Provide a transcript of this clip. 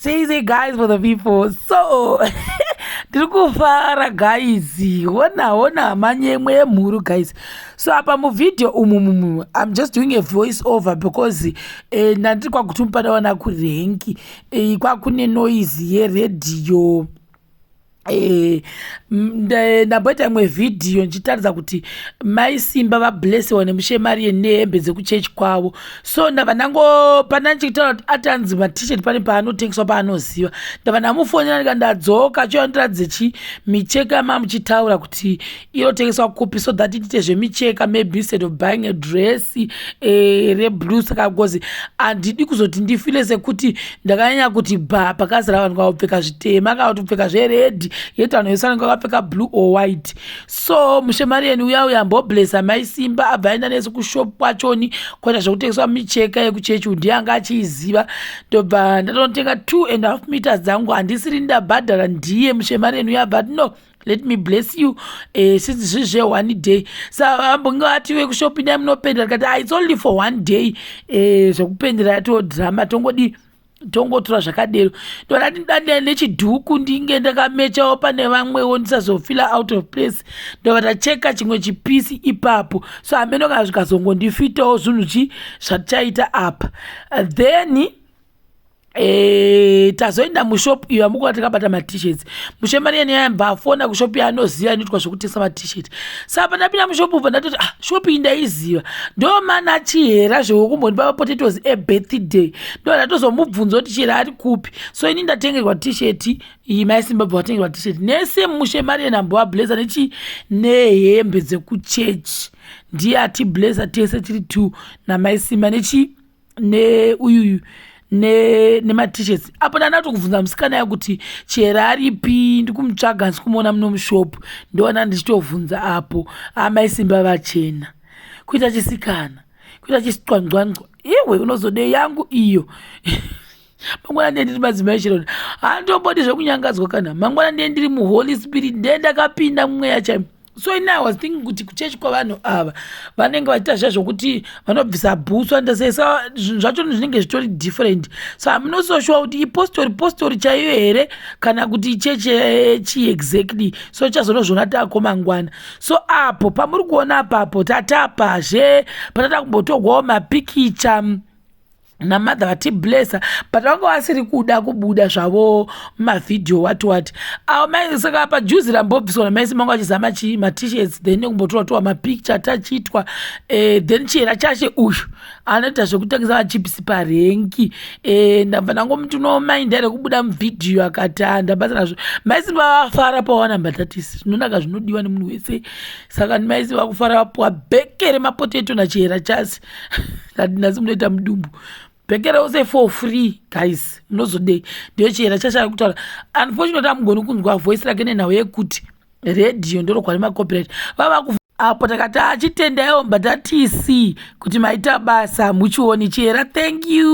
Say guys for the people. So Dirikufara guys. Ona manyemwe muru guys. So apa mu video I'm just doing a voice over because nandiri kwakutumpada wana kurenki kwa kune noise ye radio ndamboita imwe video nchitaridza kuti mai Simba vablessiwa nemushemari nehembe dzekuchechi kwavo. So ndava nango pana nchitaura kuti atanzi t-shirt pane paanotengeswa paanoziva ndava namufonera ndikandadzoka choandiradze micheka mamuchitaura kuti inotengeswa kupi so that itite zvemicheka maybe instead of buying a dress reblue saka because handidi kuzoti ndifile sekuti ndakanyanya kuti pakazara vanhu vakapfeka zvitema kana kuti kupfeka zvered yeta anoisana kwakapfeka blue or white. So mushemari yenu uya amboblessa mai Simba abva aenda nesu kushop kwachoni kwaita zvekutengeswa micheka yekuchechi ndianga achiiziva ndobva ndatonotenga 2.5 meters dzangu handisiri ndabhadhara ndiye mushemari yenu uya but no let me bless you since zvizve one day sabambonge atiwe kushopi ndai munopendera tikati it's only for one day zvekupendera yato drama tongotora zvakadero ndodati ndadai nechidhuku ndinge ndakamechawo pane vamwewo ndisazofila out of place ndobva tacheka chimwe chipisi ipapo so hameno kana zvikazongondifitawo zvinhu zvatichaita apa then tazoenda mushop iyo amukuva takabata t-shirts mushemari yenu yayamba afona kushopi yaanoziva inoitwa zvekutengesa t-shirt saka pandapinda mushopu ubva ndatoti shopi iyi ndaiziva ndo mana achihera zvekumbondipa potatoes ebirthday ndo ndatozomubvunza kuti chero ari kupi so ini ndatengerwa t-shirt iyi mai Simba bva vatengerwa t-shirt nese mushemari yenu ambovablesa nehembe dzekuchechi ndiye atiblesa tese tiri 2 namai Simba neuyuyu nema-t-shirts apo ndandato kuvunza musikana yakuti chero aripi ndikumutsvaga ndikumuona muno mushopu ndoona ndichitovunza apo amai Simba vachena kuita chisikana kuita chisitsvanzvanzwa iwe unozodei yangu iyo mangwana ndiye ndiri madzimai chirona handombodi zvekunyangadzwa kana mangwana ndiye ndiri muholy spirit ndiye ndakapinda mumweya chaimo. So I was thinking kuti kuchechi kwavanhu ava vanenge vachiita zvokuti vanobvisa bhuswa ndasesa zvacho zvinenge zvitori different so I'm not so sure kuti ipostori chaiyo here kana kuti ichechi exactly so chazonozvona tako mangwana. So apo pamuri kuona apapo tatapazve patata kumbotogwawo mapikicha namadha vatiblessa but vanga vasiri kuda kubuda zvavo mavhidhiyo wati avo mai saka pajuzi rambobviswa namai Simba vachizama ma-t-shirts then nekumbotoratora mapicture tachiitwa then chera chashe uyu anoita zvekutengesa machipisi parengi ndabva nangomuti unomainda here kubuda muvhidhiyo akati ndabasa nazvo mai Simba vafara pawana mbatatisi zvinonaka zvinodiwa nemunhu wese saka mai Simba vakufara vapuwa bheke remapotato nachihera chasi nasi munoita mudumbu bhekera ose for free guys munozodei ndiyo chihera chashaya kutaura unfortunately hamugoni kunzwa voice rake nenhau yekuti radio ndorokwa nemacopyright apo takati achitendaiwo mbatatisi kuti maita basa muchioni chihera. Thank you.